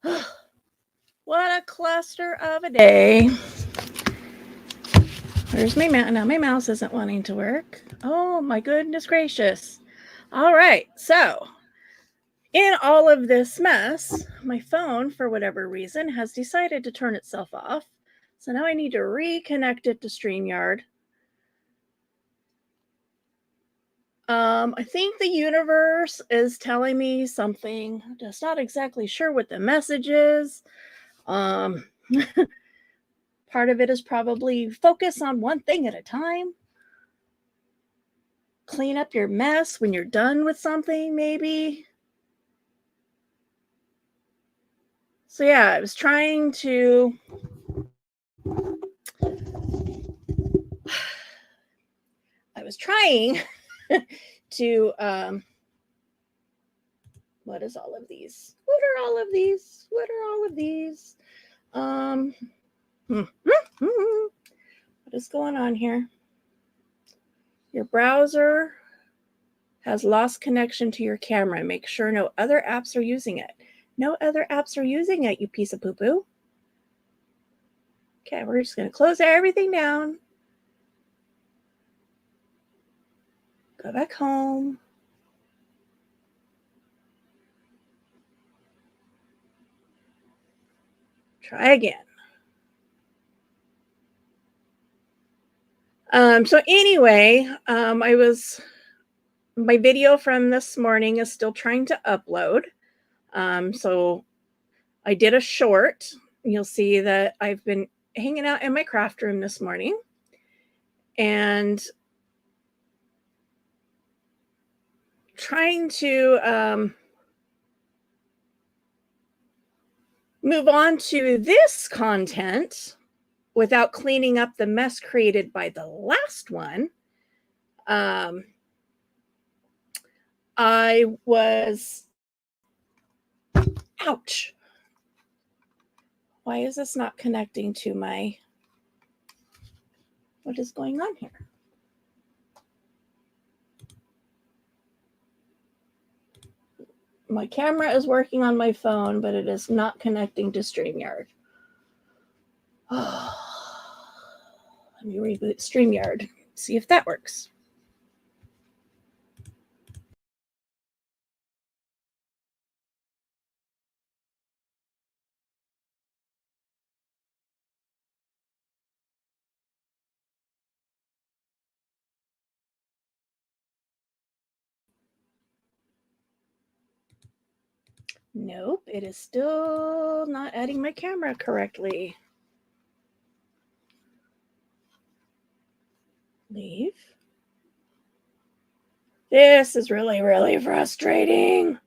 What a cluster of a day. Where's my mouse? Now my mouse isn't wanting to work. Oh my goodness gracious. All right, so in all of this mess, my phone, for whatever reason, has decided to turn itself off. So now I need to reconnect it to StreamYard. I think the universe is telling me something. I'm just not exactly sure what the message is. Part of it is probably focus on one thing at a time. Clean up your mess when you're done with something, maybe. So yeah, I was trying to to what is all of these? What are all of these? What are all of these? What is going on here? Your browser has lost connection to your camera. Make sure no other apps are using it. No other apps are using it, you piece of poo-poo. Okay, we're just going to close everything down. Go back home. Try again. So anyway, my video from this morning is still trying to upload. So I did a short. You'll see that I've been hanging out in my craft room this morning and trying to move on to this content without cleaning up the mess created by the last one. I was, ouch. Why is this not connecting to my, what is going on here? My camera is working on my phone, but it is not connecting to StreamYard. Oh, let me reboot StreamYard, see if that works. Nope, it is still not adding my camera correctly. Leave. This is really, really frustrating.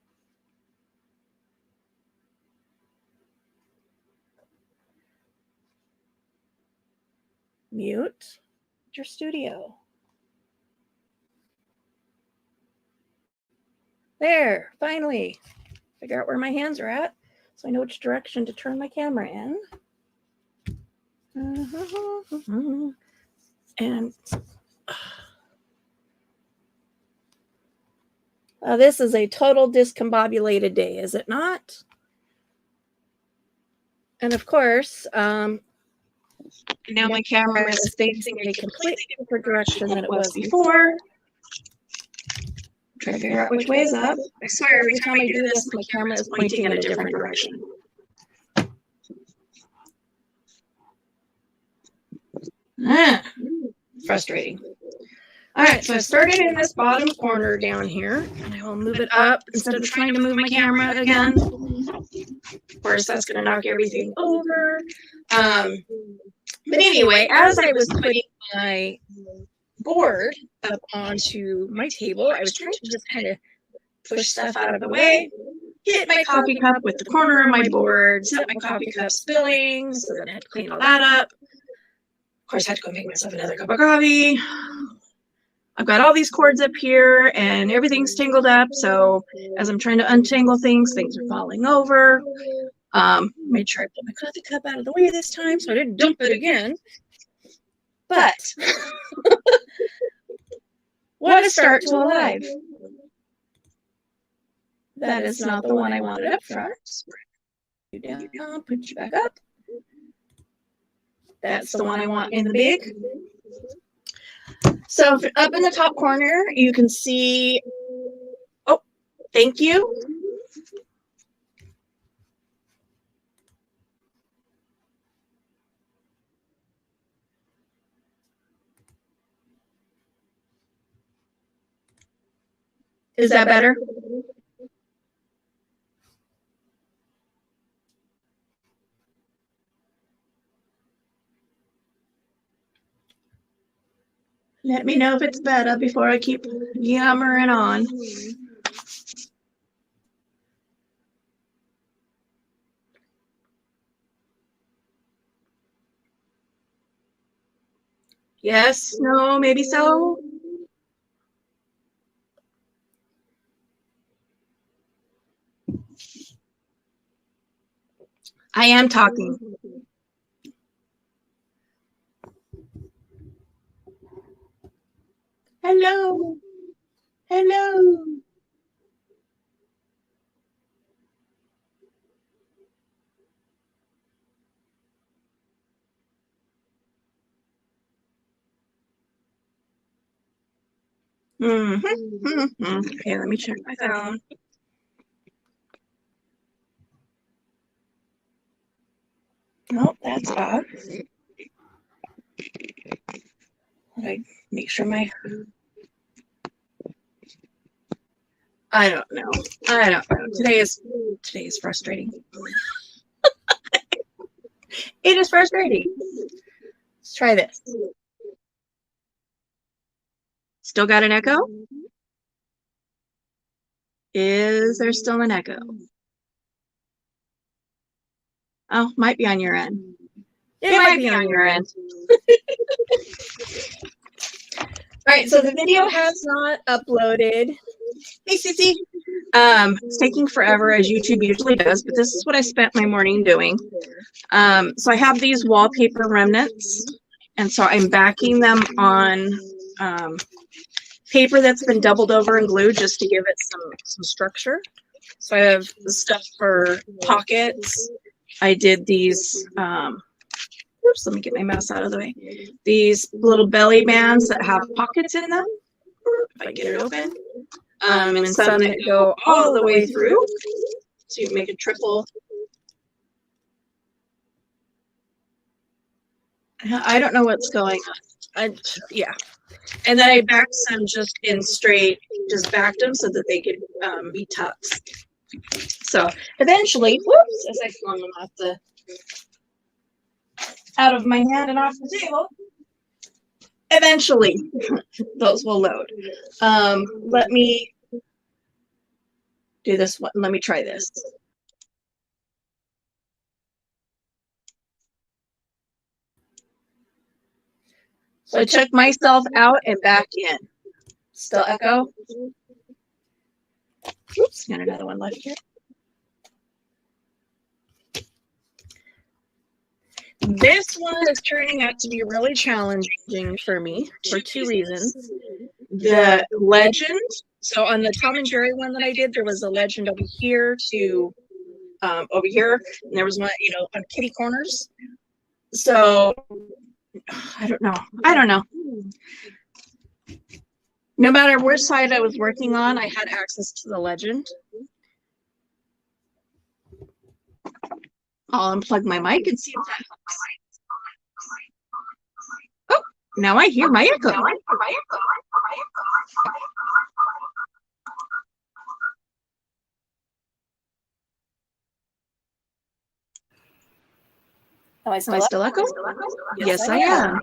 Mute your studio. There, finally. Figure out where my hands are at so I know which direction to turn my camera in. And this is a total discombobulated day, is it not? And of course, now my camera is facing a completely different direction than it was before. I'm trying to figure out which way is up. I swear, every time I do this, my camera is pointing in a different direction. Frustrating. All right, so I started in this bottom corner down here, and I will move it up instead of trying to move my camera again. Of course, that's going to knock everything over. But anyway, as I was putting my board up onto my table, I was trying to just kind of push stuff out of the way, hit my coffee cup with the corner of my board, set my coffee cup spilling, so then I had to clean all that up. Of course, I had to go make myself another cup of coffee. I've got all these cords up here and everything's tangled up. So as I'm trying to untangle things are falling over. Made sure I put my coffee cup out of the way this time so I didn't dump it again. But what a start to a live. That is not the one I wanted up front. down, put you back up. That's the one I want in the big. So up in the top corner, you can see, oh, thank you. Is that better? Let me know if it's better before I keep yammering on. Yes, no, maybe so. I am talking. Hello. Hello. Okay, let me check my phone. Nope, that's off. Like, make sure my. I don't know. Today is frustrating. It is frustrating. Let's try this. Still got an echo? Is there still an echo? Oh, might be on your end. It might be on your end. All right, so the video has not uploaded. Hey, Sissy. It's taking forever, as YouTube usually does, but this is what I spent my morning doing. So I have these wallpaper remnants, and so I'm backing them on paper that's been doubled over and glued just to give it some structure. So I have the stuff for pockets. I did these, oops, let me get my mouse out of the way. These little belly bands that have pockets in them, if I get it open. And some that go all the way through. So you make a triple. I don't know what's going on. Yeah. And then I backed some just in straight, just backed them so that they could be tucks. So eventually, whoops, as I flung them out of my hand and off the table, eventually those will load. Let me do this one. Let me try this. So I took myself out and back in. Still echo? Oops, got another one left here. This one is turning out to be really challenging for me for two reasons. The legend, so on the Tom and Jerry one that I did, there was a legend over here to over here, and there was one, on kitty corners. So I don't know. No matter which side I was working on, I had access to the legend. I'll unplug my mic and see if that helps. Oh, now I hear my echo. Am I still echo? Yes, I am.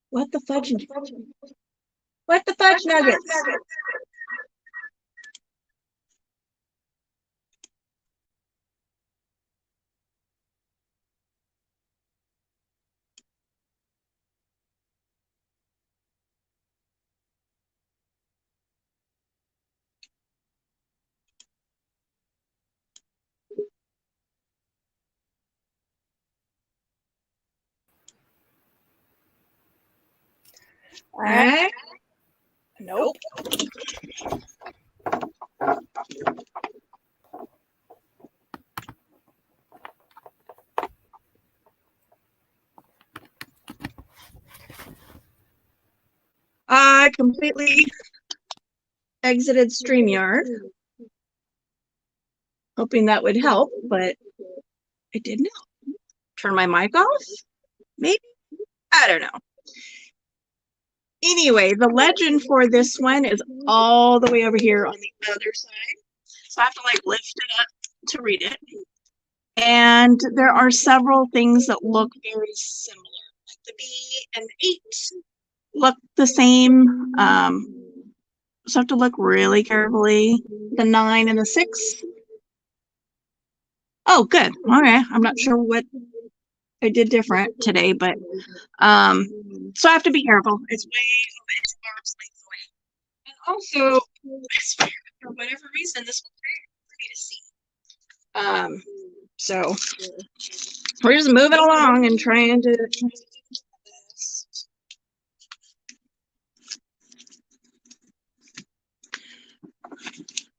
What the fudge? What the fudge nuggets? All right. Nope. I completely exited StreamYard, hoping that would help, but it didn't help. Turn my mic off? Maybe? I don't know. Anyway, the legend for this one is all the way over here on the other side. So I have to like lift it up to read it. And there are several things that look very similar. Like the B and 8 look the same. So I have to look really carefully. The 9 and the 6. Oh, good. All right. I'm not sure what I did different today, but so I have to be careful. It's way over, it's arm's length away. And also, for whatever reason, this one's very pretty to see. So we're just moving along and trying to.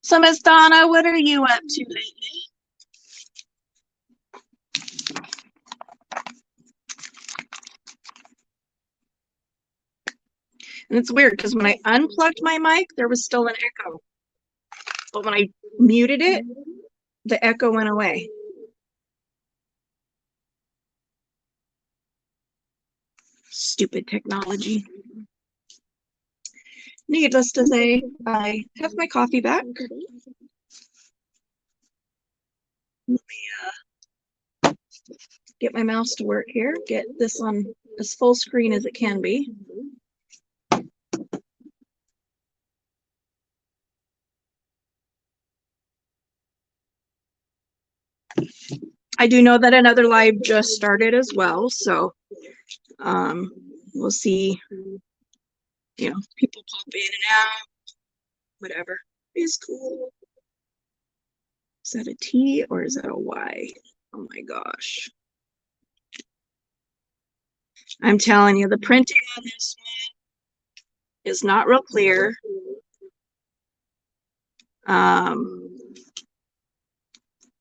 So Miss Donna, what are you up to lately? And it's weird because when I unplugged my mic, there was still an echo. But when I muted it, the echo went away. Stupid technology. Needless to say, I have my coffee back. Let me get my mouse to work here, get this on as full screen as it can be. I do know that another live just started as well, so we'll see, you know, people pop in and out, whatever is cool. Is that a T or is that a Y? Oh my gosh. I'm telling you, the printing on this one is not real clear.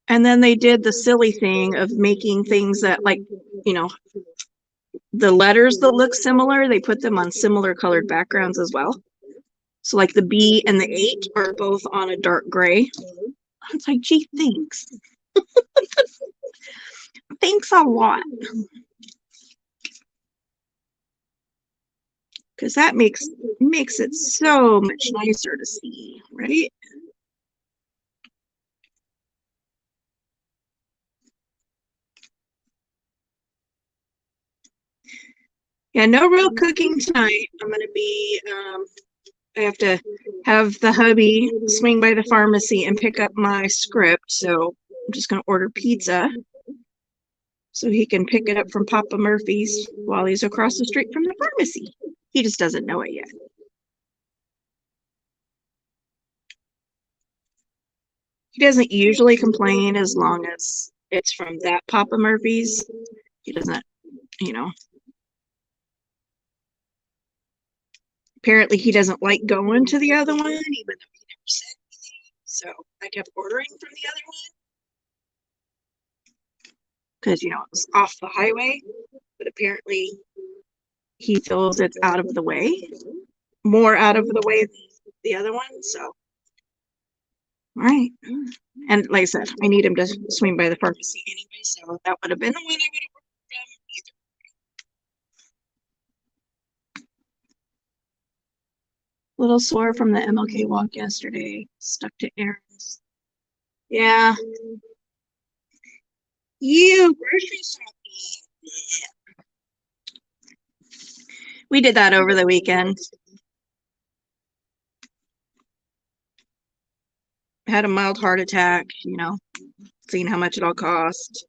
And then they did the silly thing of making things that, like, you know, the letters that look similar, they put them on similar colored backgrounds as well. So like the B and the 8 are both on a dark gray. It's like, gee, thanks. Thanks a lot. Because that makes it so much nicer to see, right? Yeah, no real cooking tonight. I'm going to be, I have to have the hubby swing by the pharmacy and pick up my script. So I'm just going to order pizza so he can pick it up from Papa Murphy's while he's across the street from the pharmacy. He just doesn't know it yet. He doesn't usually complain as long as it's from that Papa Murphy's. He doesn't, you know. Apparently he doesn't like going to the other one, even though he never said anything. So I kept ordering from the other one. Because, you know, it was off the highway. But apparently he feels it's out of the way. More out of the way than the other one. So, all right. And like I said, I need him to swing by the pharmacy anyway. So that would have been the one I would have ordered from either. Little sore from the MLK walk yesterday. Stuck to errands. Yeah. You grocery shopping. Yeah. We did that over the weekend. Had a mild heart attack, you know, seeing how much it all cost.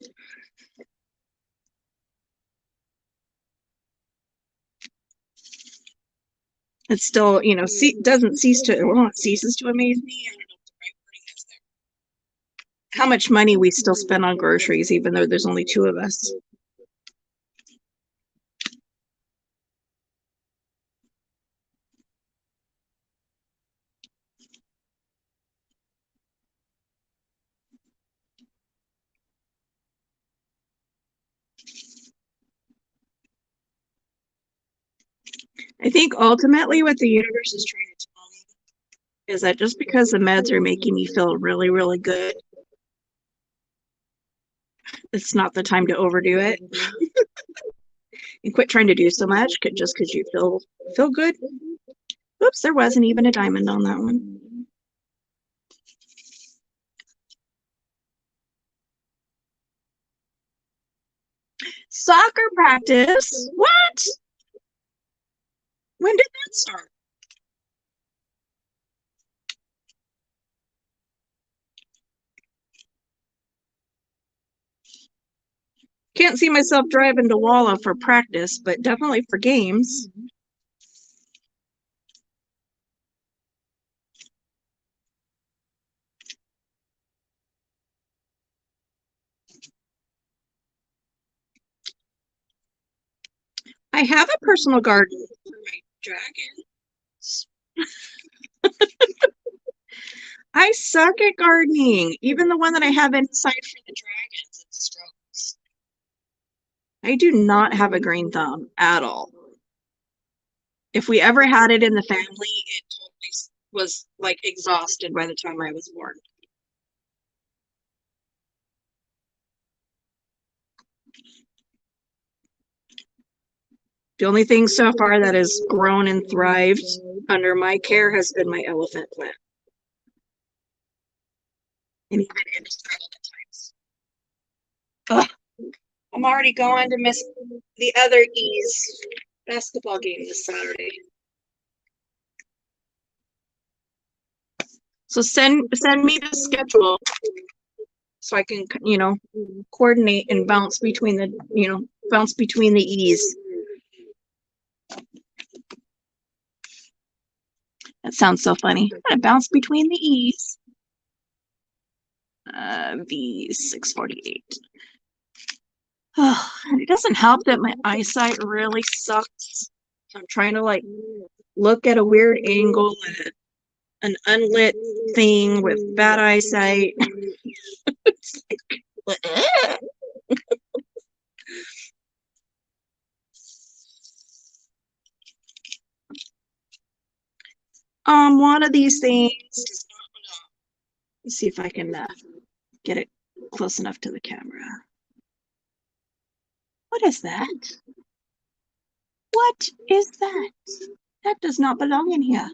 It's still, you know, doesn't cease to, well, it ceases to amaze me. I don't know what the right wording is there. How much money we still spend on groceries, even though there's only 2 of us. I think ultimately what the universe is trying to tell me is that just because the meds are making me feel really, really good, it's not the time to overdo it. And quit trying to do so much just because you feel good. Oops, there wasn't even a diamond on that one. Soccer practice? What? When did that start? Can't see myself driving to Walla for practice, but definitely for games. I have a personal garden for my dragons. I suck at gardening. Even the one that I have inside for the dragons, it struggles. I do not have a green thumb at all. If we ever had it in the family, it totally was like exhausted by the time I was born. The only thing so far that has grown and thrived under my care has been my elephant plant. And even it has struggled at times. Ugh. I'm already going to miss the other E's basketball game this Saturday. So send me the schedule so I can, coordinate and bounce between the E's. That sounds so funny. I'm gonna bounce between the E's. V648. Oh, it doesn't help that my eyesight really sucks. I'm trying to look at a weird angle at an unlit thing with bad eyesight. It's like, one of these things does not. Let's see if I can get it close enough to the camera. What is that? What is that? That does not belong in here.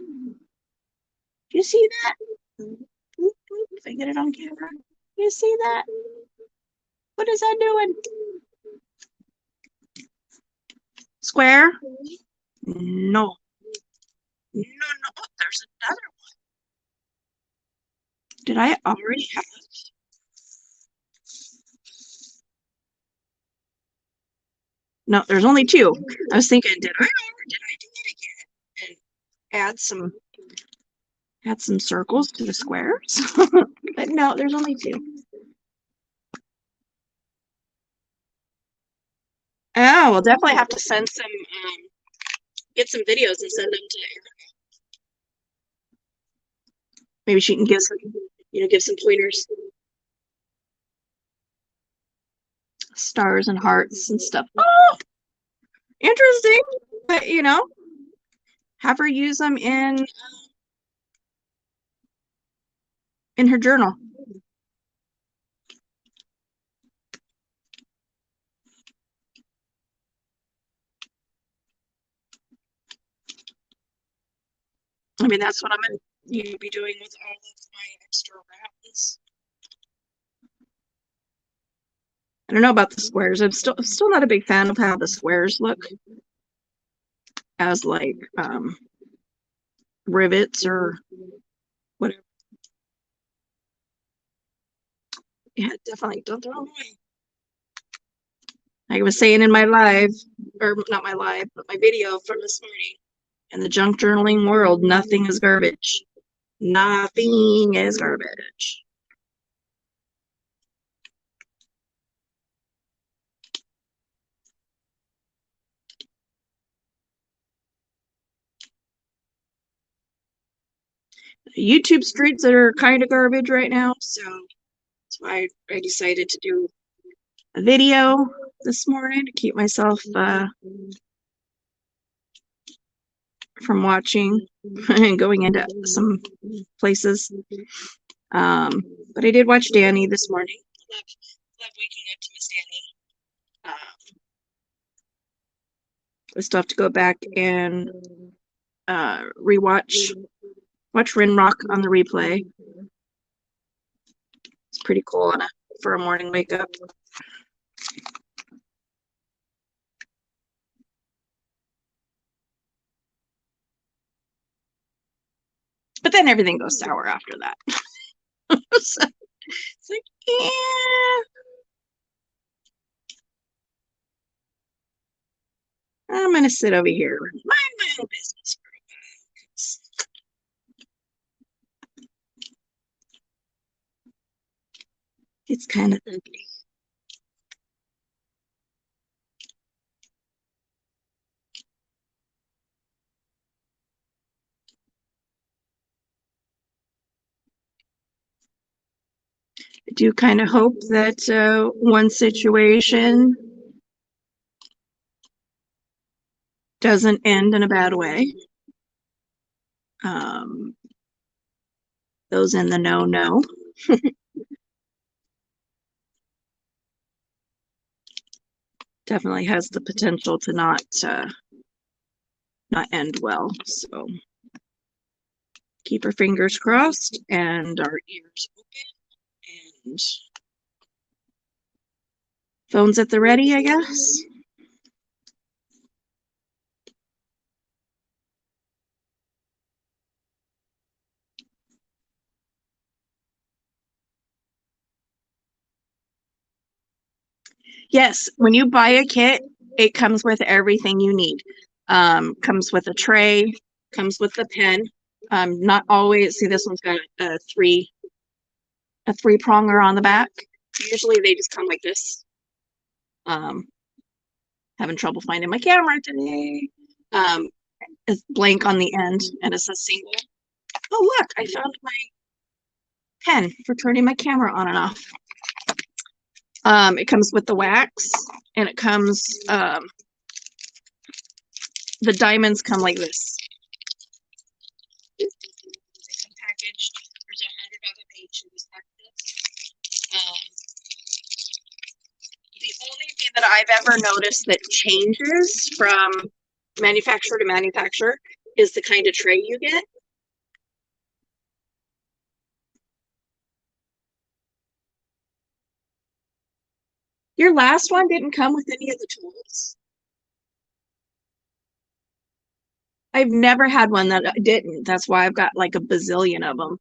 Do you see that? If I get it on camera. Do you see that? What is that doing? Square? No. No. Oh, there's another one. Did I already have? No, there's only two. I was thinking, did I do it again? And add some circles to the squares? But no, there's only two. Oh, we'll definitely have to send some, get some videos and send them to Erica. Maybe she can give some pointers. Stars and hearts and stuff. Oh, interesting. But, have her use them in her journal. I mean, that's what I'm going to be doing with all of my extra rounds. I don't know about the squares. I'm still not a big fan of how the squares look as rivets or whatever. Yeah, definitely don't throw them away. I was saying in my live, or not my live, but my video from this morning, in the junk journaling world, nothing is garbage. Nothing is garbage. YouTube streets that are kind of garbage right now, so that's why I decided to do a video this morning to keep myself from watching and going into some places. But I did watch Danny this morning. Love waking up to Miss Danny. I still have to go back and watch Rinrock on the replay. It's pretty cool for a morning wake up. But then everything goes sour after that. So, it's like, yeah. I'm going to sit over here and mind my own business for a while. It's kind of ugly. I do kind of hope that one situation doesn't end in a bad way. Those in the know. Definitely has the potential to not end well. So keep our fingers crossed and our ears open and phones at the ready, I guess. Yes, when you buy a kit, it comes with everything you need. Comes with a tray, comes with the pen. Not always, see this one's got a three pronger on the back. Usually they just come like this. Having trouble finding my camera today. It's blank on the end and it's a single. Oh look, I found my pen for turning my camera on and off. It comes with the wax and it comes the diamonds come like this. They come packaged. There's 100 of them each in this package. The only thing that I've ever noticed that changes from manufacturer to manufacturer is the kind of tray you get. Your last one didn't come with any of the tools? I've never had one that didn't. That's why I've got like a bazillion of them.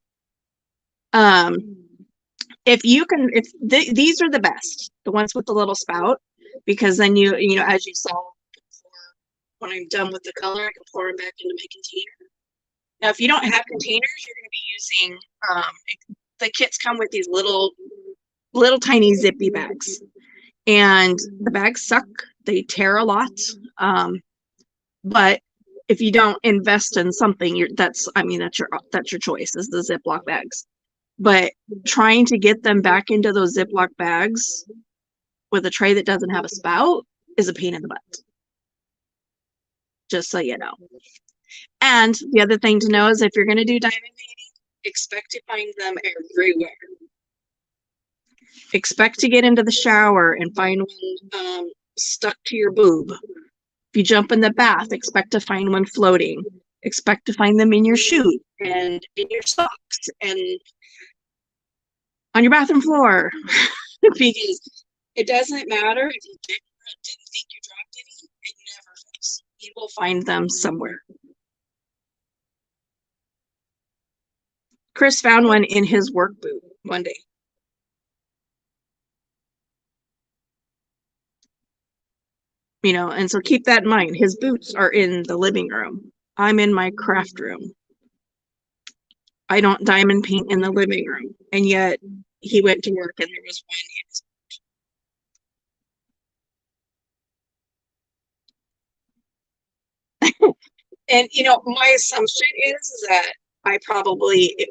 If these are the best, the ones with the little spout, because then you know, as you saw before, when I'm done with the color, I can pour them back into my container. Now, if you don't have containers, you're going to be using, the kits come with these little tiny zippy bags, and the bags suck. They tear a lot. But if you don't invest in something, that's your choice, is the Ziploc bags. But trying to get them back into those Ziploc bags with a tray that doesn't have a spout is a pain in the butt. Just so you know. And the other thing to know is if you're going to do diamond painting, expect to find them everywhere. Expect to get into the shower and find one stuck to your boob. If you jump in the bath, expect to find one floating. Expect to find them in your shoe and in your socks and on your bathroom floor. Because it doesn't matter if you didn't think you dropped any, it never fails. You will find them somewhere. Chris found one in his work boot one day. You know, and so keep that in mind. His boots are in the living room. I'm in my craft room. I don't diamond paint in the living room. And yet he went to work and there was one in his boot. And you know, my assumption is that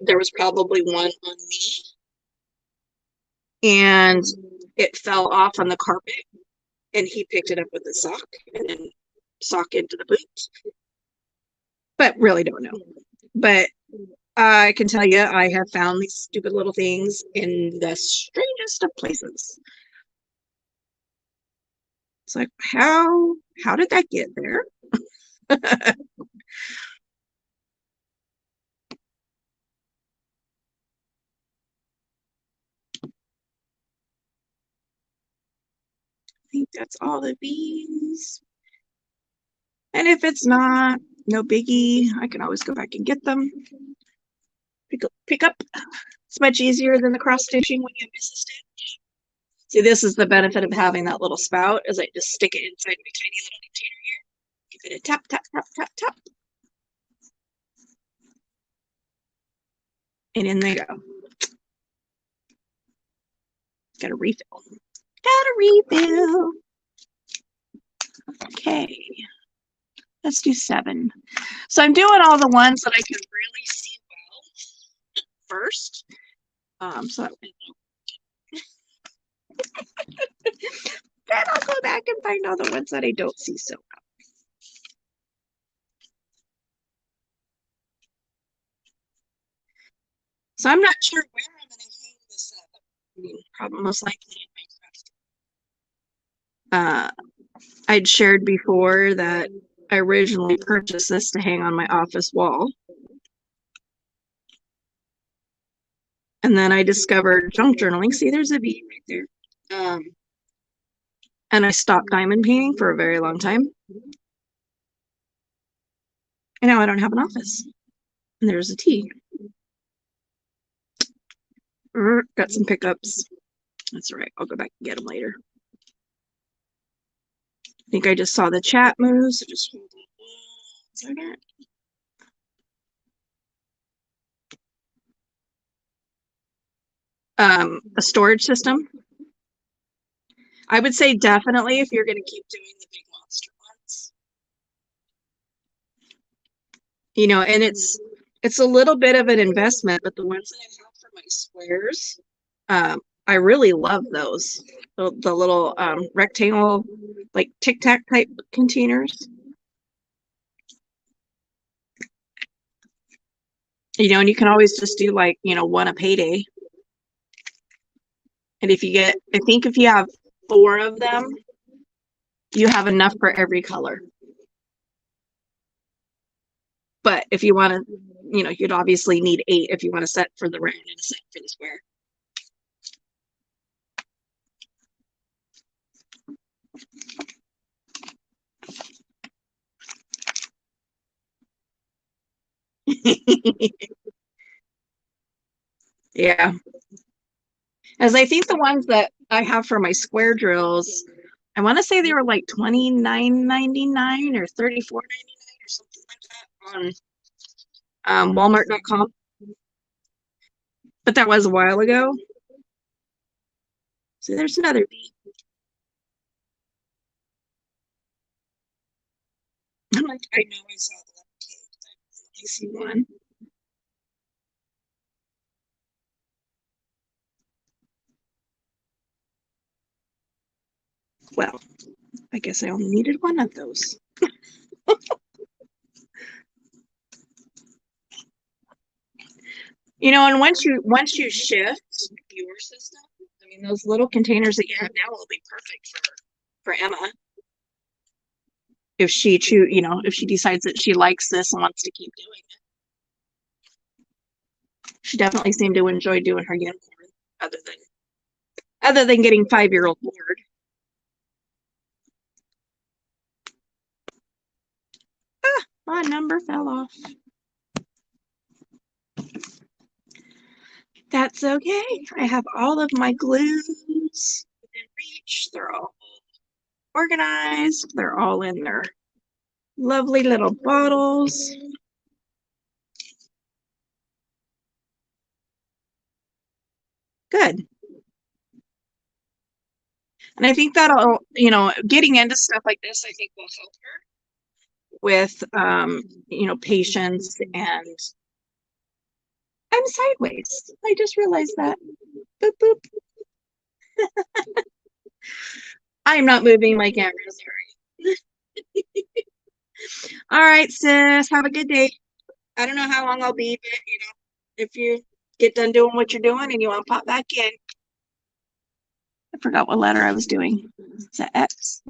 there was probably one on me and it fell off on the carpet and he picked it up with a sock and then sock into the boot. but really don't know. But I can tell you, I have found these stupid little things in the strangest of places. It's like, how did that get there? I think that's all the bees. And if it's not, no biggie. I can always go back and get them. Pick up. It's much easier than the cross stitching when you miss a stitch. See, this is the benefit of having that little spout, is I just stick it inside my tiny little container here. Give it a tap, tap, tap, tap, tap. And in they go. Got a refill. Got a refill. Okay. Let's do 7. So I'm doing all the ones that I can really see well first. So that then I'll go back and find all the ones that I don't see so well. So I'm not sure where I'm going to hang this up. I mean, probably most likely in my craft. I'd shared before that I originally purchased this to hang on my office wall. And then I discovered junk journaling. See, there's a bee right there. And I stopped diamond painting for a very long time. And now I don't have an office. And there's a T. Got some pickups. That's all right. I'll go back and get them later. I think I just saw the chat move, so just hold on 1 second. A storage system. I would say definitely if you're going to keep doing the big monster ones. You know, and it's a little bit of an investment, but the ones that I have for my squares, I really love those. The little rectangle, like Tic Tac type containers. You know, and you can always just do like, you know, one a payday. And if you get, I think if you have 4 of them, you have enough for every color. But if you want to, you know, you'd obviously need 8 if you want a set for the round and a set for the square. Yeah. As I think the ones that I have for my square drills, I want to say they were like $29.99 or $34.99 or something like that on Walmart.com. But that was a while ago. So there's another bee. I'm like, I know I saw the cake. I see one. Well, I guess I only needed 1 of those. You know, and once you shift your system, I mean, those little containers that you have now will be perfect for Emma. If she if she decides that she likes this and wants to keep doing it. She definitely seemed to enjoy doing her unicorn, other than getting 5-year-old bored. My number fell off. That's okay. I have all of my glues within reach. They're all organized. They're all in their lovely little bottles. Good. And I think that'll, you know, getting into stuff like this, I think will help her with, you know, patience. And I'm sideways. I just realized that. Boop, boop. I'm not moving my camera, sorry. All right, sis. Have a good day. I don't know how long I'll be, but if you get done doing what you're doing and you want to pop back in. I forgot what letter I was doing. Is that X?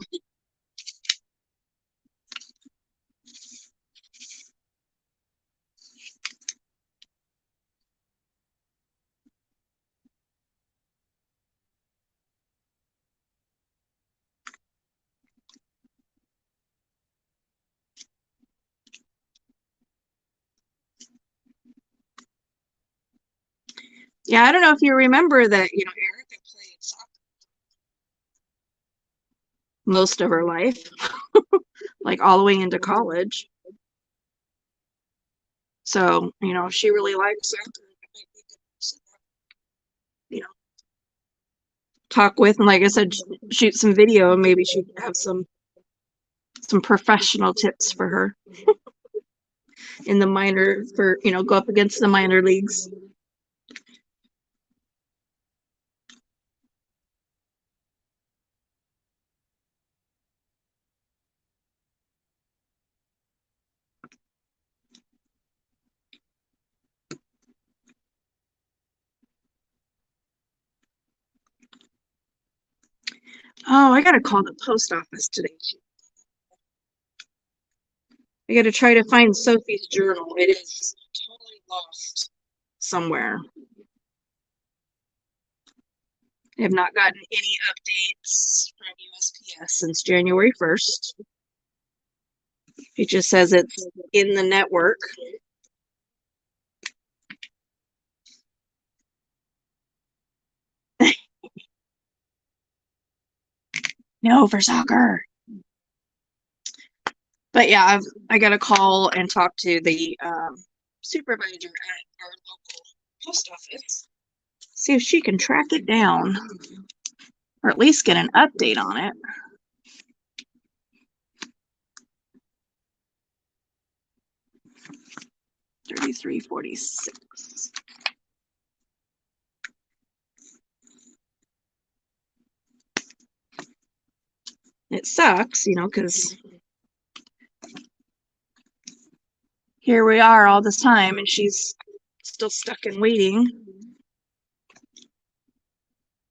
Yeah, I don't know if you remember that, Erica played soccer most of her life, like all the way into college. So, if she really likes soccer, talk with, and like I said, shoot some video, and maybe she could have some professional tips for her in the minor for, go up against the minor leagues. Oh, I gotta call the post office today. I gotta try to find Sophie's journal. It is totally lost somewhere. I have not gotten any updates from USPS since January 1st. It just says it's in the network. No, for soccer. But yeah, I got to call and talk to the supervisor at our local post office. See if she can track it down, or at least get an update on it. $33.46. It sucks, because here we are all this time, and she's still stuck in waiting.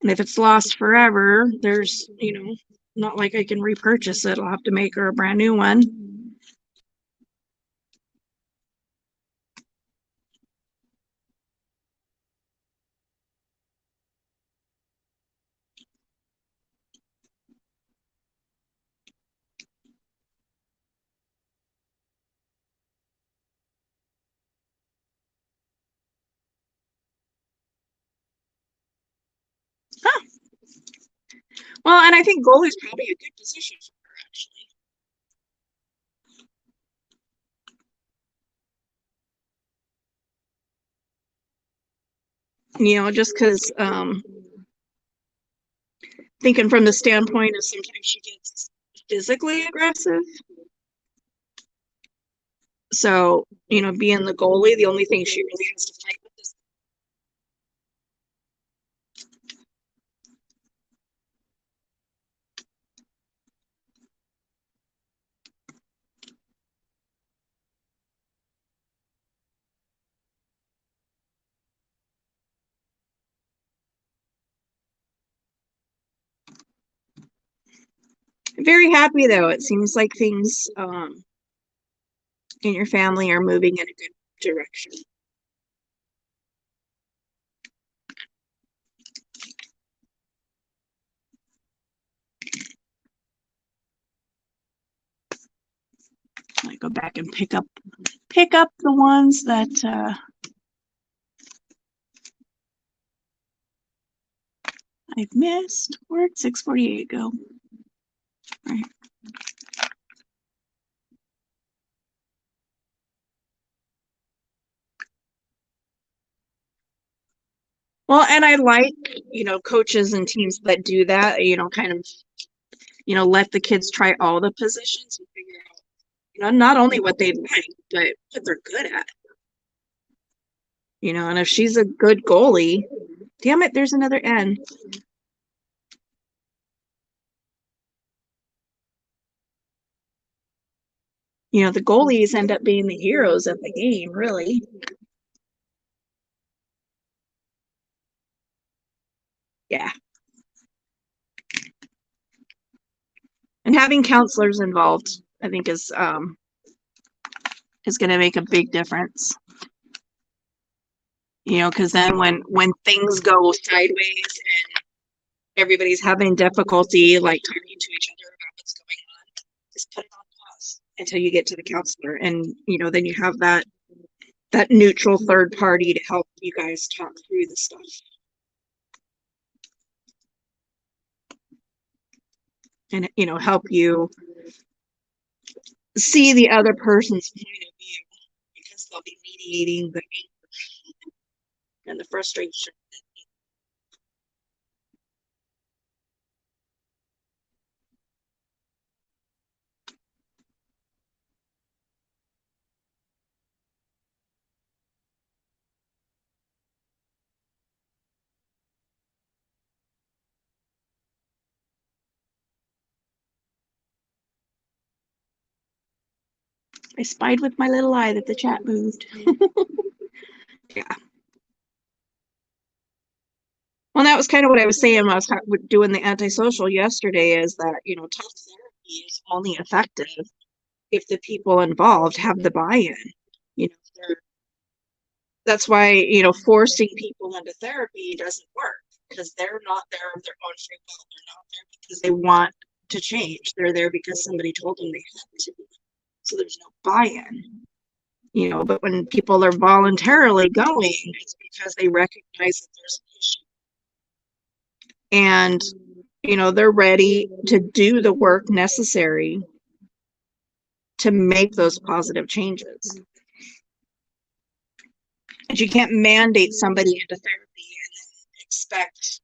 And if it's lost forever, there's, not like I can repurchase it. I'll have to make her a brand new one. Huh. Well, and I think goalie's probably a good position for her, actually. Just because thinking from the standpoint of sometimes she gets physically aggressive. So, being the goalie, the only thing she really has to fight with is very happy though. It seems like things in your family are moving in a good direction. I go back and pick up the ones that I've missed. Where'd 648 go? All right. Well, and I like, coaches and teams that do that, kind of, let the kids try all the positions and figure out, not only what they like, but what they're good at. And if she's a good goalie, damn it, there's another N. the goalies end up being the heroes of the game, really. Yeah. And having counselors involved, I think, is going to make a big difference. Because then when things go sideways and everybody's having difficulty, like talking to each other about what's going on, just put it on pause until you get to the counselor, and then you have that neutral third party to help you guys talk through the stuff. And help you see the other person's point of view, because they'll be mediating the anger and the frustration. I spied with my little eye that the chat moved. Yeah. Well, that was kind of what I was saying when I was doing the antisocial yesterday, is that, talk therapy is only effective if the people involved have the buy-in. That's why, forcing people into therapy doesn't work, because they're not there of their own free will. They're not there because they want to change. They're there because somebody told them they had to. So there's no buy-in. But when people are voluntarily going, it's because they recognize that there's an issue. And, they're ready to do the work necessary to make those positive changes. And you can't mandate somebody into therapy and then expect,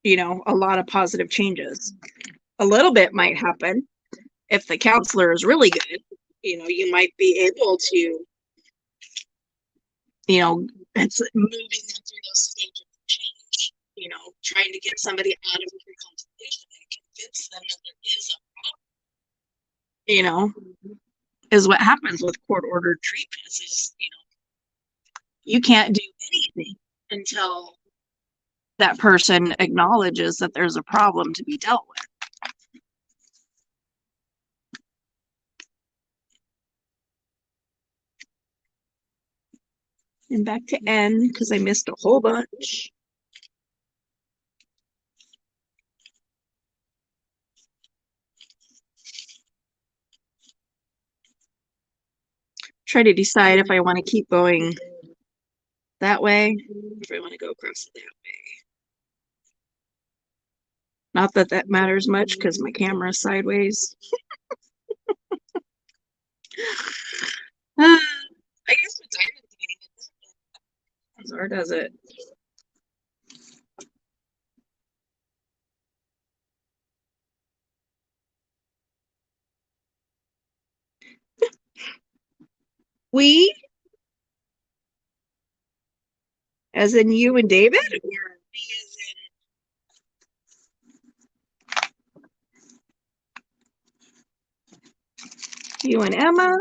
a lot of positive changes. A little bit might happen. If the counselor is really good, you might be able to, it's moving them through those stages of change, trying to get somebody out of their contemplation and convince them that there is a problem, is what happens with court-ordered treatments. Is, you can't do anything until that person acknowledges that there's a problem to be dealt with. And back to N, because I missed a whole bunch. Try to decide if I want to keep going that way, or if I want to go across it that way. Not that that matters much, because my camera's sideways. I guess with diamond painting, or does it? We, as in you and David, or we as in you and Emma?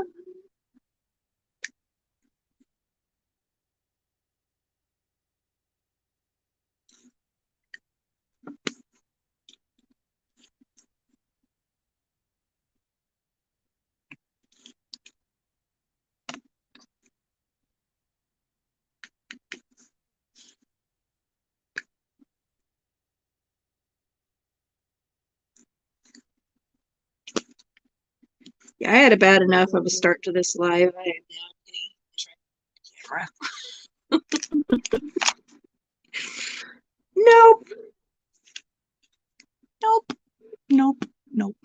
Yeah, I had a bad enough of a start to this live. I am not getting camera. Nope. Nope. Nope. Nope.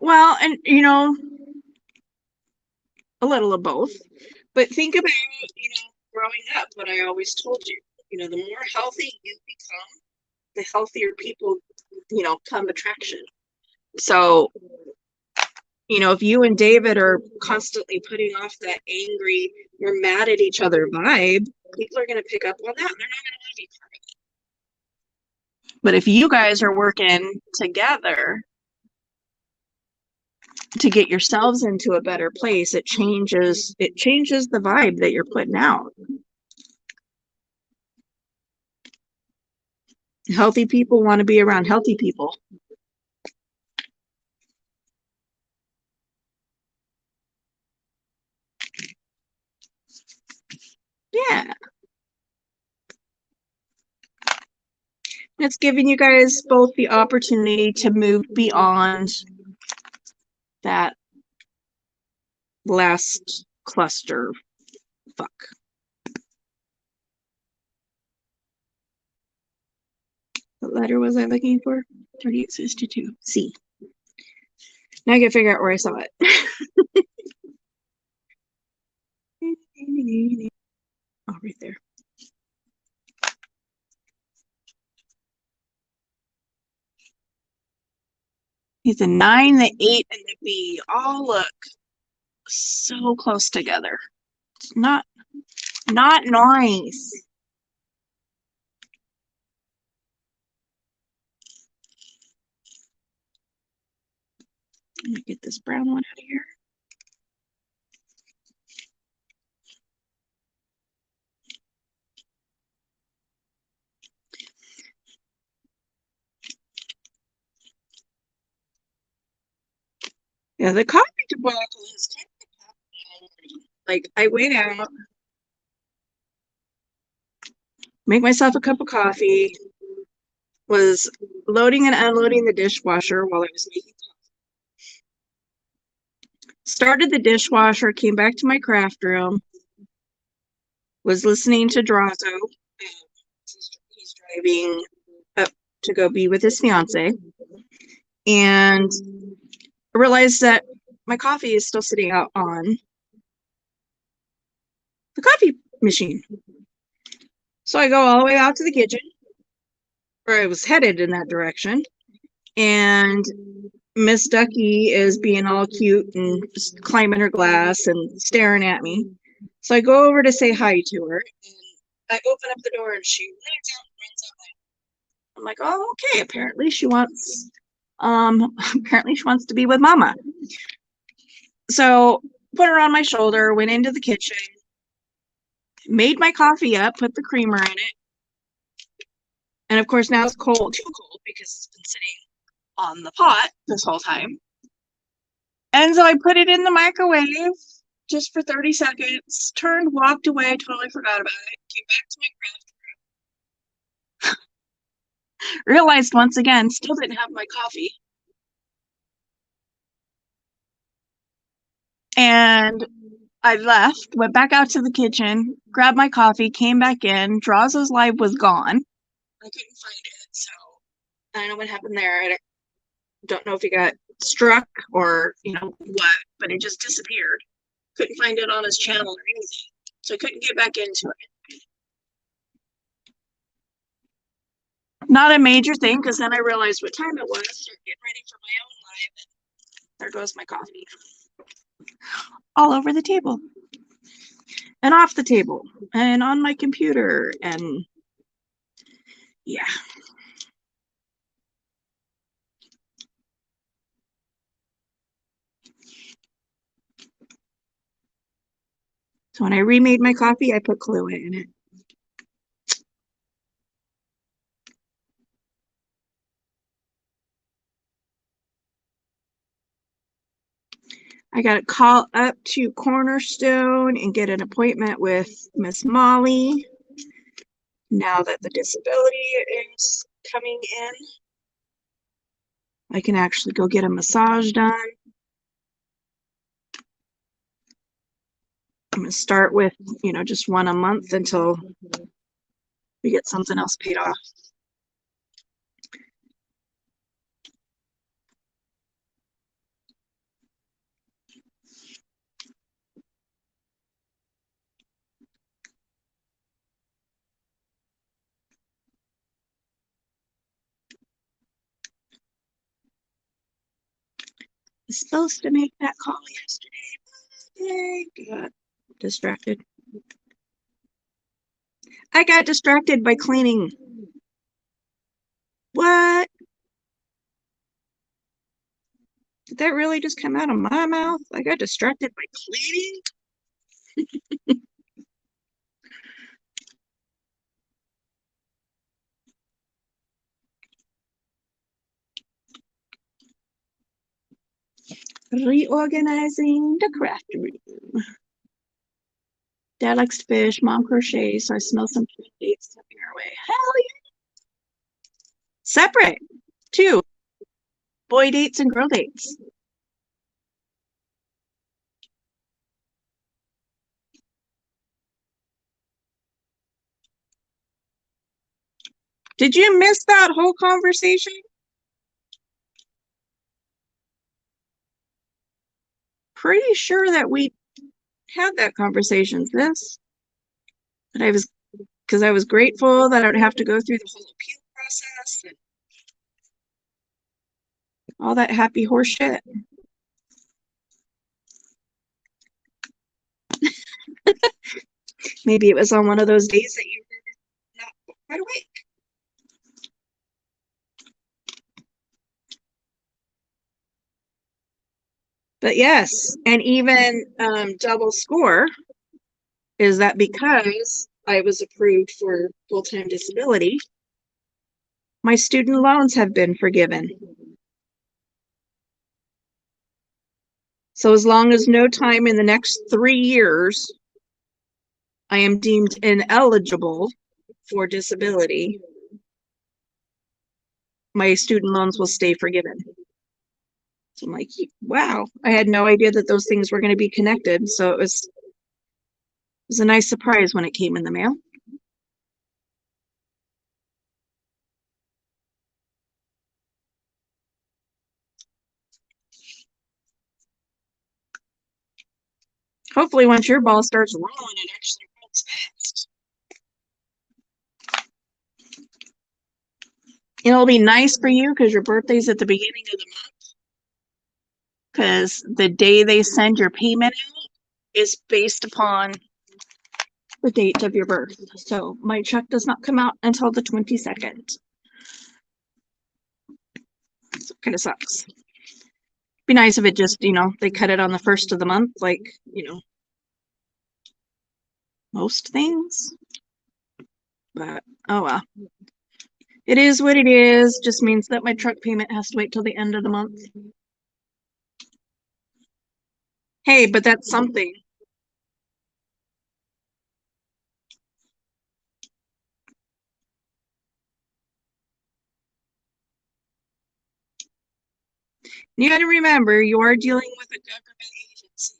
Well, and a little of both. But think about, growing up, what I always told you. The more healthy you become, the healthier people, come attraction. So, you know, if you and David are constantly putting off that angry, we're mad at each other vibe, people are going to pick up on that. And they're not going to want to be part of it. But if you guys are working together to get yourselves into a better place, it changes the vibe that you're putting out. Healthy people want to be around healthy people. Yeah. It's giving you guys both the opportunity to move beyond that last cluster fuck. What letter was I looking for? 3862. C. Now I gotta figure out where I saw it. Oh, right there. He's a 9, the 8, and the B all look so close together. It's not nice. I'm gonna get this brown one out of here. Yeah, the coffee debacle is kind of happening. Like, I went out, make myself a cup of coffee, was loading and unloading the dishwasher while I was making coffee. Started the dishwasher, came back to my craft room, was listening to Drazo. He's driving up to go be with his fiance, and I realized that my coffee is still sitting out on the coffee machine. So I go all the way out to the kitchen, or I was headed in that direction, and Miss Ducky is being all cute and just climbing her glass and staring at me. So I go over to say hi to her, and I open up the door, and she runs out. I'm like, oh, okay. Apparently she wants to be with Mama. So put her on my shoulder, went into the kitchen, made my coffee up, put the creamer in it. And of course now it's cold, too cold, because it's been sitting on the pot this whole time. And so I put it in the microwave just for 30 seconds, turned, walked away, totally forgot about it, came back to my craft room. Realized once again, still didn't have my coffee. And I left, went back out to the kitchen, grabbed my coffee, came back in. Drazo's live was gone. I couldn't find it, so I don't know what happened there. I don't know if he got struck or, you know, what, but it just disappeared. Couldn't find it on his channel or anything, so I couldn't get back into it. Not a major thing, because then I realized what time it was, started getting ready for my own live, and there goes my coffee. All over the table. And off the table. And on my computer. And yeah. So when I remade my coffee, I put Kahlua in it. I got to call up to Cornerstone and get an appointment with Miss Molly now that the disability is coming in. I can actually go get a massage done. I'm going to start with, you know, just one a month until we get something else paid off. was supposed to make that call yesterday. Got distracted. I got distracted by cleaning. What? Did that really just come out of my mouth? I got distracted by cleaning? Reorganizing the craft room. Dad likes to fish, Mom crochets, so I smell some dates coming our way. Hell yeah! Separate, too. Boy dates and girl dates. Did you miss that whole conversation? Pretty sure that we had that conversation, sis. But because I was grateful that I would have to go through the whole appeal process and all that happy horse shit. Maybe it was on one of those days that you were not quite awake. But yes, and even double score is that because I was approved for full-time disability, my student loans have been forgiven. So as long as no time in the next 3 years I am deemed ineligible for disability, my student loans will stay forgiven. So I'm like, wow, I had no idea that those things were going to be connected. So it was a nice surprise when it came in the mail. Hopefully once your ball starts rolling, it actually rolls fast. It'll be nice for you because your birthday's at the beginning of the month. Because the day they send your payment out is based upon the date of your birth. So my check does not come out until the 22nd. So it kind of sucks. Be nice if it just, they cut it on the 1st of the month, like, most things. But, oh well. It is what it is. Just means that my truck payment has to wait till the end of the month. Hey, but that's something. You got to remember, you are dealing with a government agency.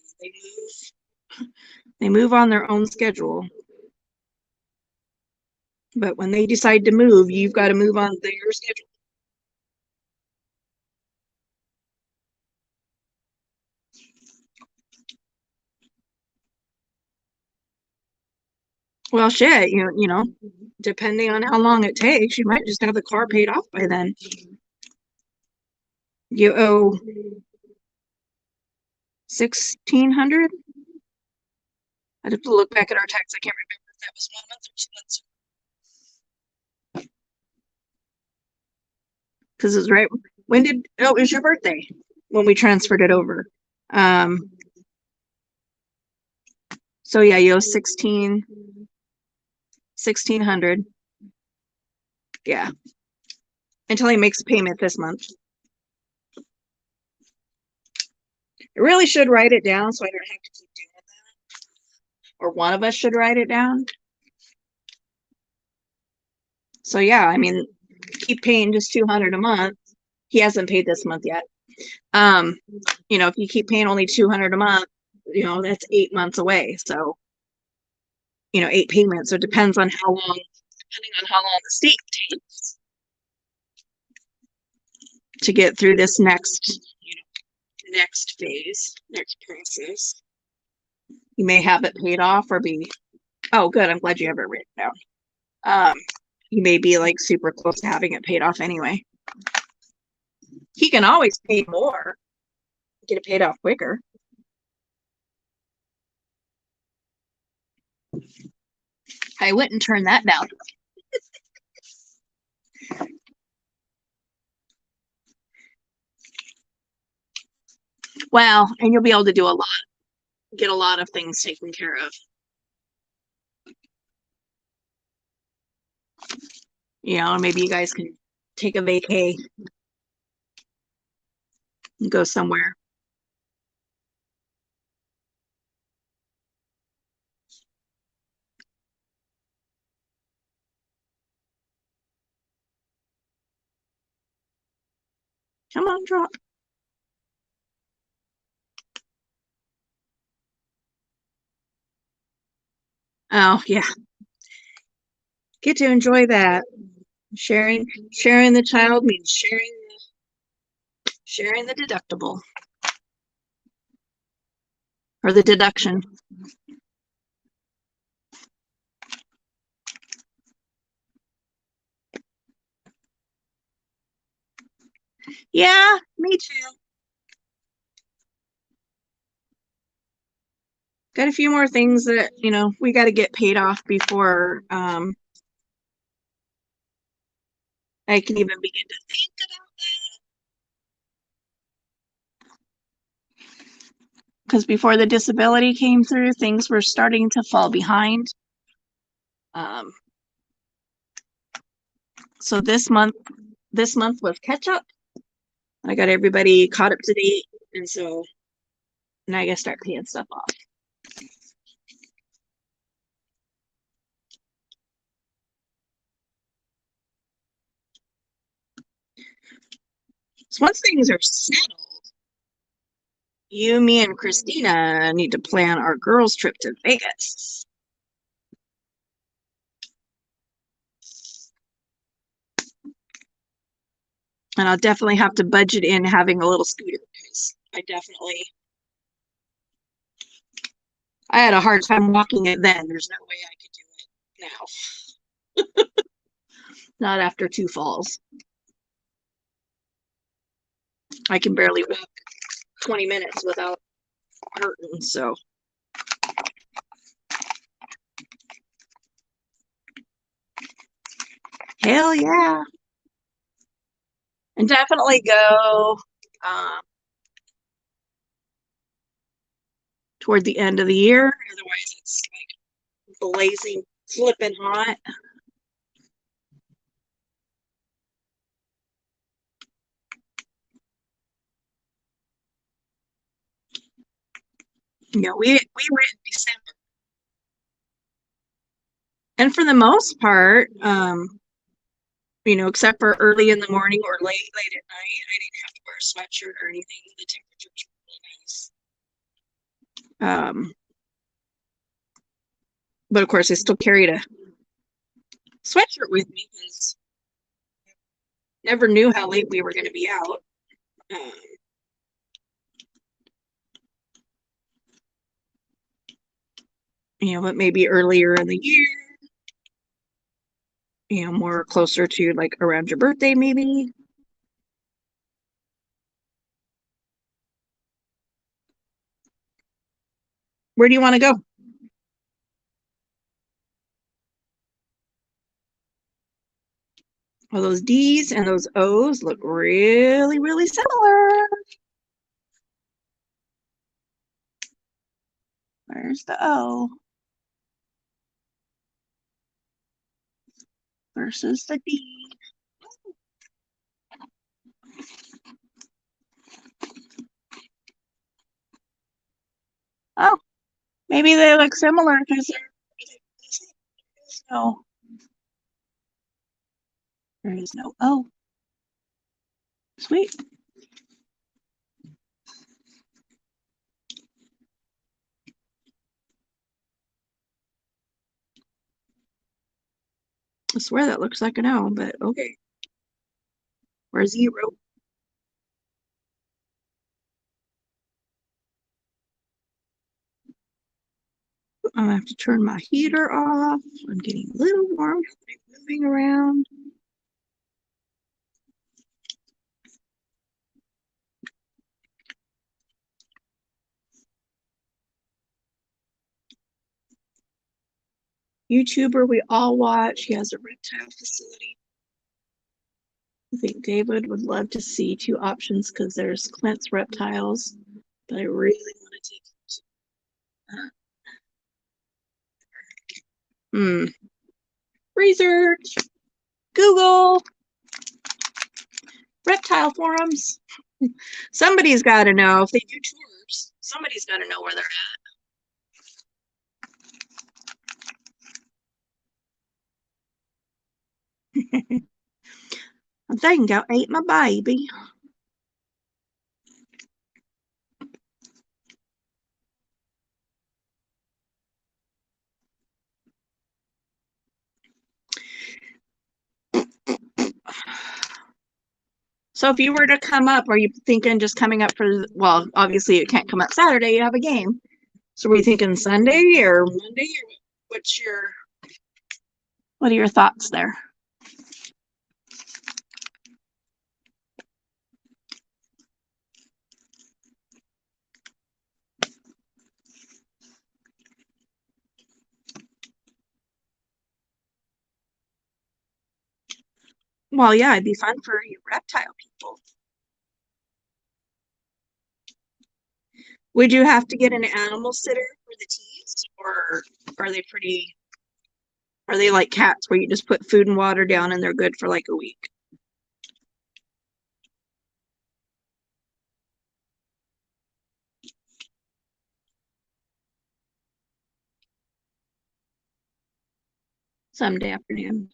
They move on their own schedule. But when they decide to move, you've got to move on their schedule. Well, shit, depending on how long it takes, you might just have the car paid off by then. You owe $1,600. I'd have to look back at our tax. I can't remember if that was 1 month or 2 months. Because it's right. It was your birthday when we transferred it over. So yeah, you owe $1,600. Yeah. Until he makes a payment this month. I really should write it down so I don't have to keep doing that. Or one of us should write it down. So yeah, I mean, keep paying just $200 a month. He hasn't paid this month yet. If you keep paying only $200 a month, that's 8 months away. So, 8 payments. So it depends on how long, the state takes to get through this next phase, next process. You may have it paid off or be, oh, good. I'm glad you have it written down. You may be like super close to having it paid off anyway. He can always pay more. get it paid off quicker. I wouldn't turn that down. Well, and you'll be able to do get a lot of things taken care of. You know, maybe you guys can take a vacay and go somewhere. Come on, drop. Oh, yeah. Get to enjoy that. Sharing the child means sharing the deductible or the deduction. Yeah, me too. Got a few more things that, you know, we got to get paid off before I can even begin to think about that. Because before the disability came through, things were starting to fall behind. So this month was catch up. I got everybody caught up to date, and so now I gotta start paying stuff off. So once things are settled, you, me, and Christina need to plan our girls' trip to Vegas. And I'll definitely have to budget in having a little scooter because I had a hard time walking it then. There's no way I could do it now. Not after 2 falls. I can barely walk 20 minutes without hurting, so. Hell yeah. And definitely go toward the end of the year. Otherwise, it's like blazing, flipping hot. You know, we went in December. And for the most part, you know, except for early in the morning or late at night, I didn't have to wear a sweatshirt or anything. The temperature was really nice. But of course, I still carried a sweatshirt with me because never knew how late we were going to be out. You know, but maybe earlier in the year, you know, more closer to like around your birthday, maybe. Where do you want to go? Well, those D's and those O's look really, really similar. Where's the O? Versus the D. Oh, maybe they look similar because no, there is no O. Sweet. I swear that looks like an O, but okay. Or 0. I'm gonna have to turn my heater off. I'm getting a little warm. I'm moving around. YouTuber we all watch. He has a reptile facility. I think David would love to see 2 options because there's Clint's reptiles, but I really want to take research, Google, reptile forums. Somebody's got to know if they do tours. Somebody's got to know where they're at. I'm thinking I ate my baby. So if you were to come up, are you thinking just coming up for, well, obviously it can't come up Saturday, you have a game. So were you thinking Sunday or Monday? Or what are your thoughts there? Well, yeah, it'd be fun for you reptile people. Would you have to get an animal sitter for the teas, or are they like cats where you just put food and water down and they're good for like a week? Sunday afternoon.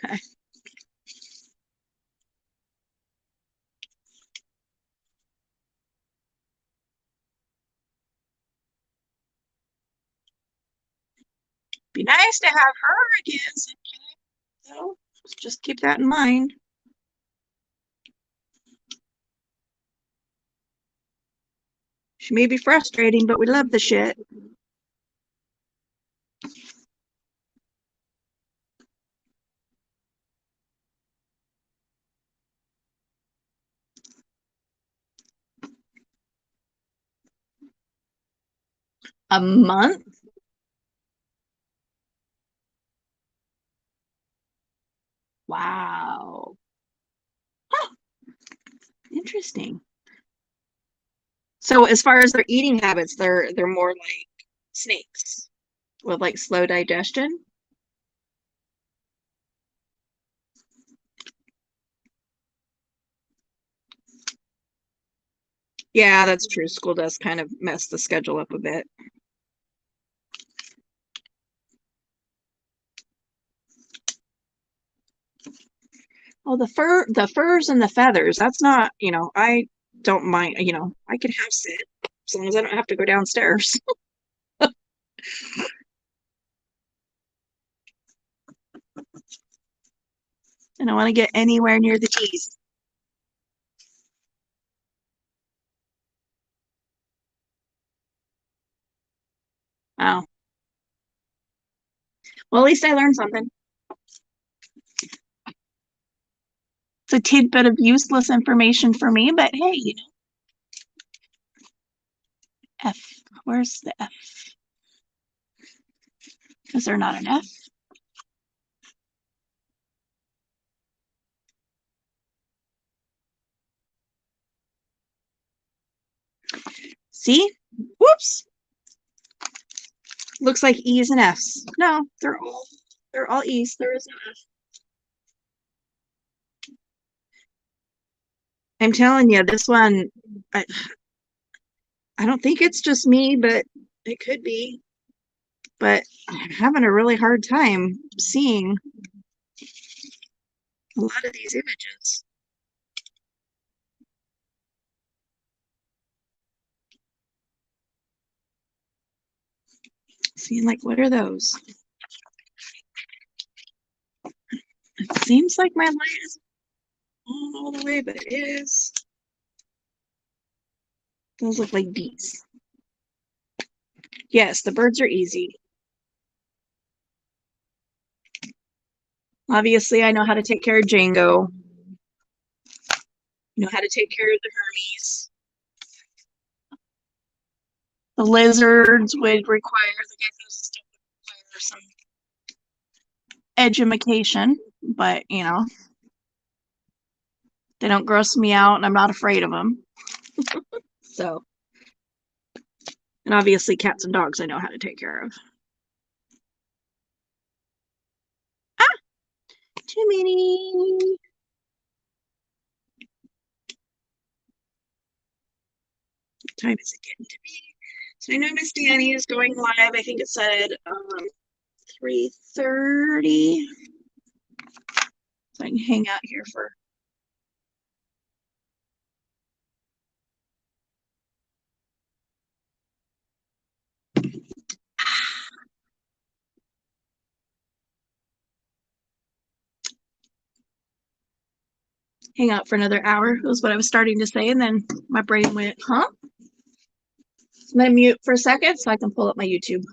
Okay. Be nice to have her again sometime. So just keep that in mind. She may be frustrating, but we love the shit. A month? Wow. Huh. Interesting. So as far as their eating habits, they're more like snakes with like slow digestion. Yeah, that's true. School does kind of mess the schedule up a bit. Oh, the furs and the feathers. That's not, I don't mind, I can have sit as long as I don't have to go downstairs. And I want to get anywhere near the tees. Wow. Well, at least I learned something. It's a tidbit of useless information for me, but hey, F. Where's the F? Is there not an F? See? Whoops. Looks like E's and F's. No, they're all E's. There is no F. I'm telling you, this one, I don't think it's just me, but it could be. But I'm having a really hard time seeing a lot of these images. Seeing like, what are those? It seems like my light is all the way, but it is. Those look like bees. Yes, the birds are easy. Obviously, I know how to take care of Django. I know how to take care of the Hermes. The lizards would require, the geckos and stuff would require some edumacation, but you know, they don't gross me out, and I'm not afraid of them. So, and obviously, cats and dogs I know how to take care of. Ah, too many. What time is it getting to be? So I know Miss Danny is going live. I think it said 3:30. So I can hang out here for. Hang out for another hour was what I was starting to say, and then my brain went, huh? I'm gonna mute for a second so I can pull up my YouTube.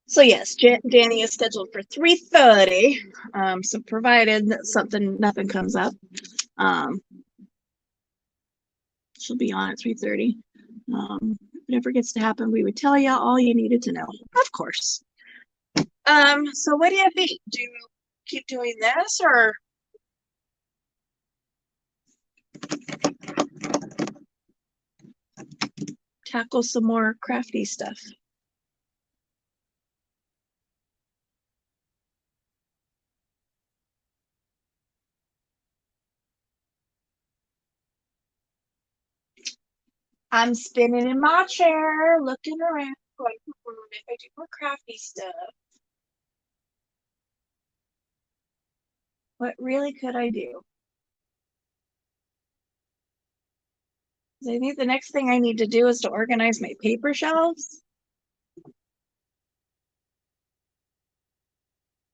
So yes, Danny is scheduled for 3:30. So provided that nothing comes up, she'll be on at 3:30. Whatever gets to happen, we would tell you all you needed to know. Of course. So what do you think? Do you keep doing this or tackle some more crafty stuff? I'm spinning in my chair, looking around, going, if I do more crafty stuff, what really could I do? I think the next thing I need to do is to organize my paper shelves.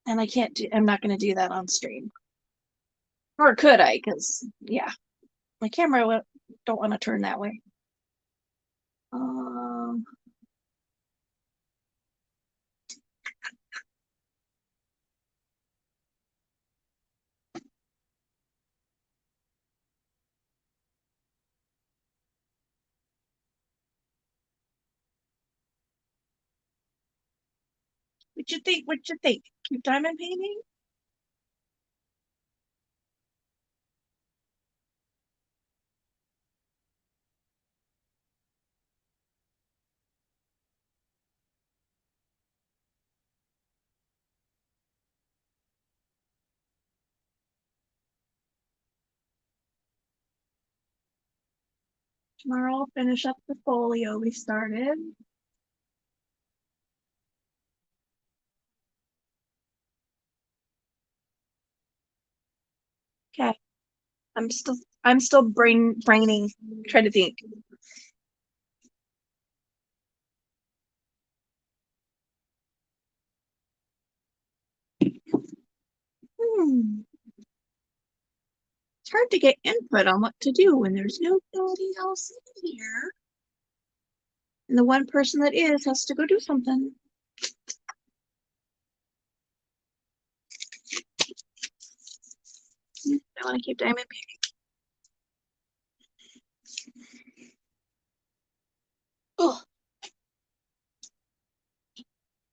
And I'm not going to do that on stream. Or could I? Because, yeah, my camera don't want to turn that way. What you think? What you think? Keep diamond painting? Tomorrow I'll finish up the folio we started. Okay. I'm still braining, trying to think. It's hard to get input on what to do when there's nobody else in here. And the one person that is has to go do something. I want to keep diamond painting. Oh.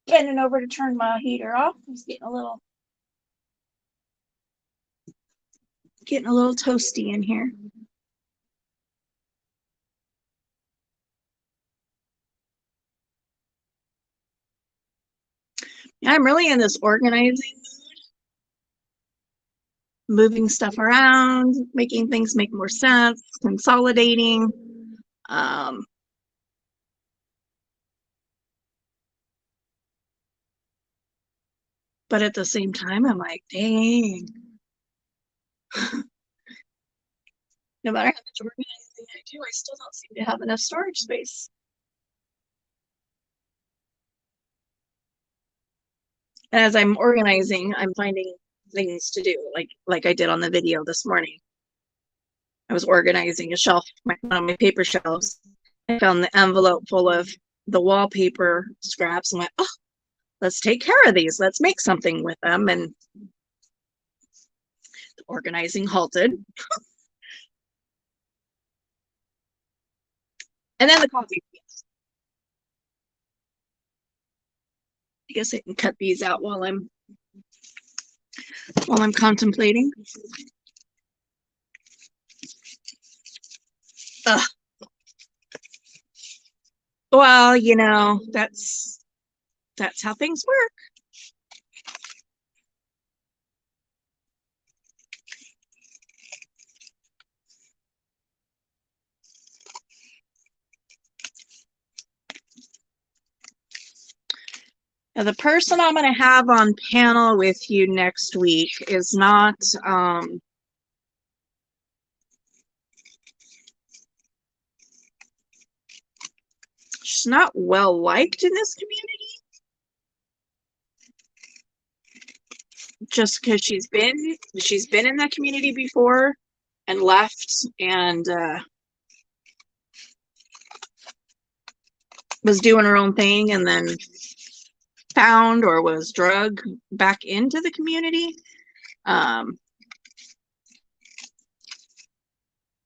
Bending over to turn my heater off. It's getting a little toasty in here. Yeah, I'm really in this organizing mood. Moving stuff around, making things make more sense, consolidating. But at the same time, I'm like, dang. No matter how much organizing I do, I still don't seem to have enough storage space. And as I'm organizing, I'm finding things to do, like I did on the video this morning. I was organizing a shelf, one of my paper shelves. I found the envelope full of the wallpaper scraps and went, oh, let's take care of these. Let's make something with them. And the organizing halted. And then the coffee. I guess I can cut these out while I'm contemplating. Ugh. Well, you know, that's how things work. Now, the person I'm going to have on panel with you next week is not she's not well liked in this community. Just because she's been in that community before and left and was doing her own thing and then found or was drugged back into the community.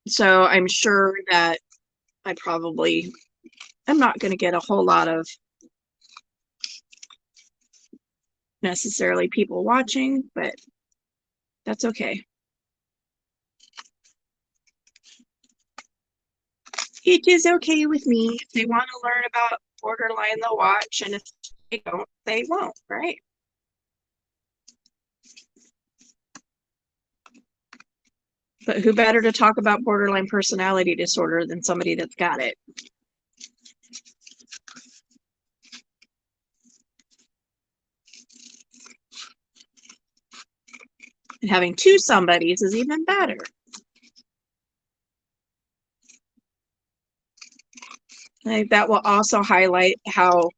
So I'm sure that I'm not going to get a whole lot of necessarily people watching, but that's okay. It is okay with me. If they want to learn about borderline, they'll watch, and if they don't, they won't, right? But who better to talk about borderline personality disorder than somebody that's got it? And having two somebodies is even better. I think that will also highlight how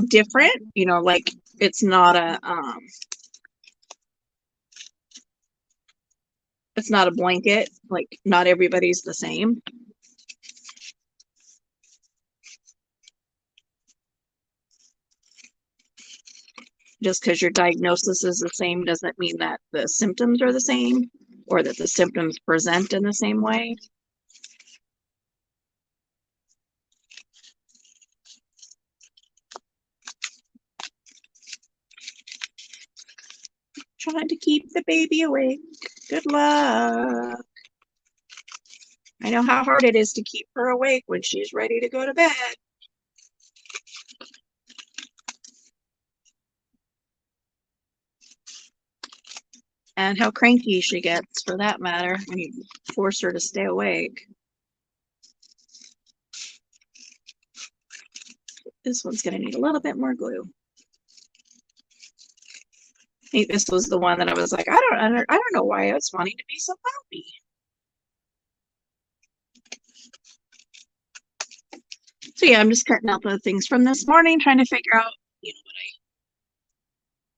different, you know, like it's not a blanket, like not everybody's the same. Just because your diagnosis is the same doesn't mean that the symptoms are the same or that the symptoms present in the same way. Trying to keep the baby awake. Good luck. I know how hard it is to keep her awake when she's ready to go to bed. And how cranky she gets, for that matter, when you force her to stay awake. This one's going to need a little bit more glue. I think this was the one that I was like, I don't know why I was wanting to be so bumpy. So yeah, I'm just cutting out the things from this morning, trying to figure out, you know,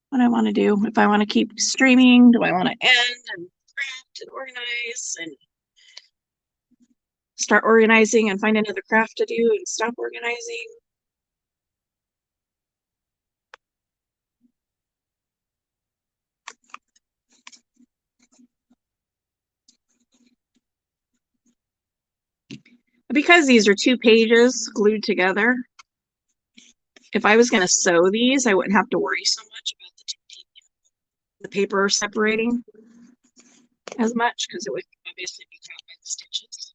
what I want to do. If I want to keep streaming, do I want to end and craft and organize and start organizing and find another craft to do and stop organizing? Because these are 2 pages glued together, if I was going to sew these, I wouldn't have to worry so much about the paper separating as much because it would obviously be caught by the stitches.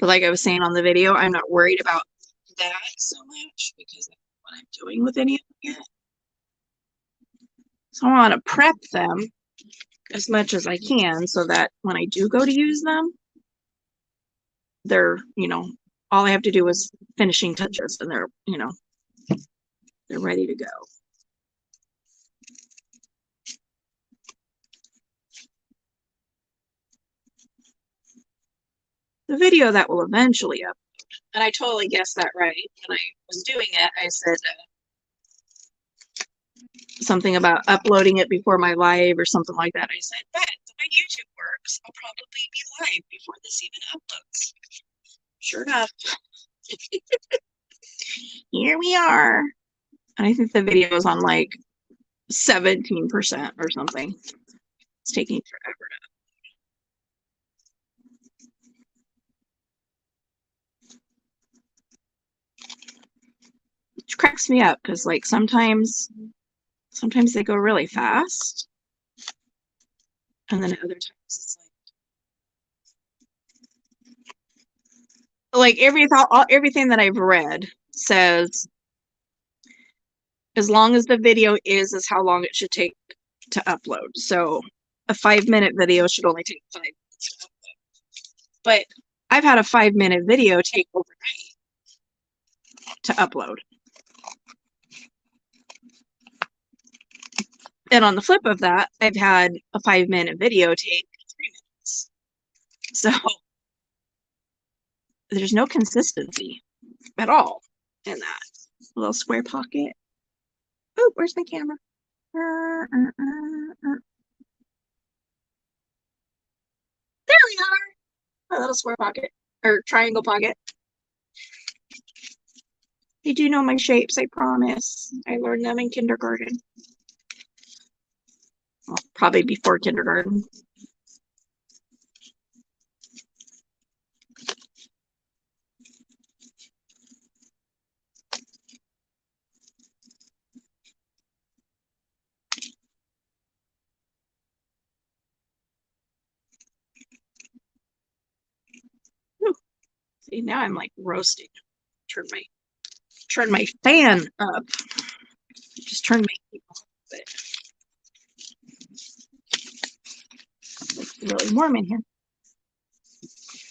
But like I was saying on the video, I'm not worried about that so much because of what I'm doing with any of them yet. So I want to prep them as much as I can so that when I do go to use them, they're, you know, all I have to do is finishing touches, and they're, you know, they're ready to go. The video that will eventually upload, and I totally guessed that right when I was doing it. I said something about uploading it before my live or something like that. I said, but the way YouTube works, I'll probably be live before this even uploads. Sure enough. Here we are. And I think the video is on like 17% or something. It's taking forever to. Which cracks me up because like sometimes they go really fast. And then other times it's like everything that I've read says as long as the video is how long it should take to upload. So a 5-minute video should only take 5 minutes to upload. But I've had a 5-minute video take overnight to upload. And on the flip of that, I've had a 5-minute video take 3 minutes. So there's no consistency at all in that little square pocket. Oh, where's my camera? There we are. A little square pocket or triangle pocket. I do know my shapes, I promise. I learned them in kindergarten. Well, probably before kindergarten. Whew. See, now I'm like roasting. Turn my fan up. Just turn my heat off a bit. It's really warm in here.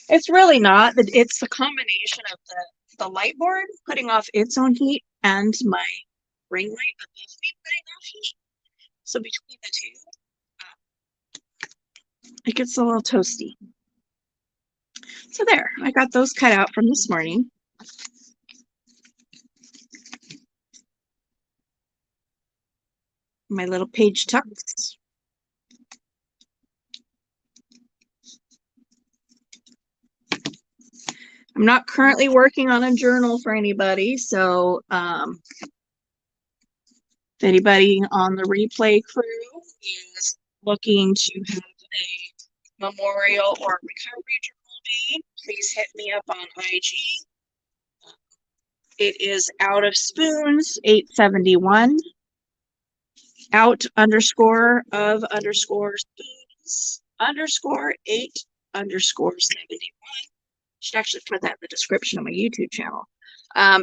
It's really not. It's the combination of the light board putting off its own heat and my ring light above me putting off heat. So between the two, it gets a little toasty. So there, I got those cut out from this morning. My little page tucks. I'm not currently working on a journal for anybody, so if anybody on the replay crew is looking to have a memorial or recovery journal made, please hit me up on IG. It is Out of Spoons 871. Out _of _spoons _8 _71. Should actually put that in the description of my YouTube channel.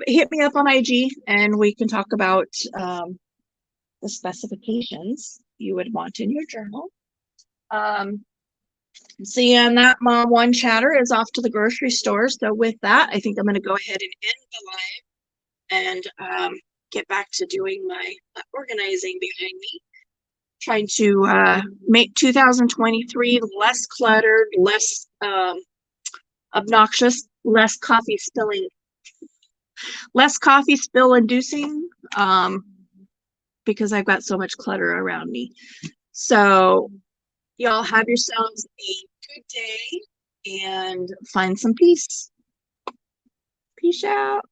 Hit me up on IG and we can talk about the specifications you would want in your journal. See, and that Mom One chatter is off to the grocery store. So with that, I think I'm going to go ahead and end the live and get back to doing my organizing behind me. Trying to make 2023 less cluttered, less obnoxious, less coffee spill inducing, because I've got so much clutter around me. So y'all have yourselves a good day and find some peace. Peace out.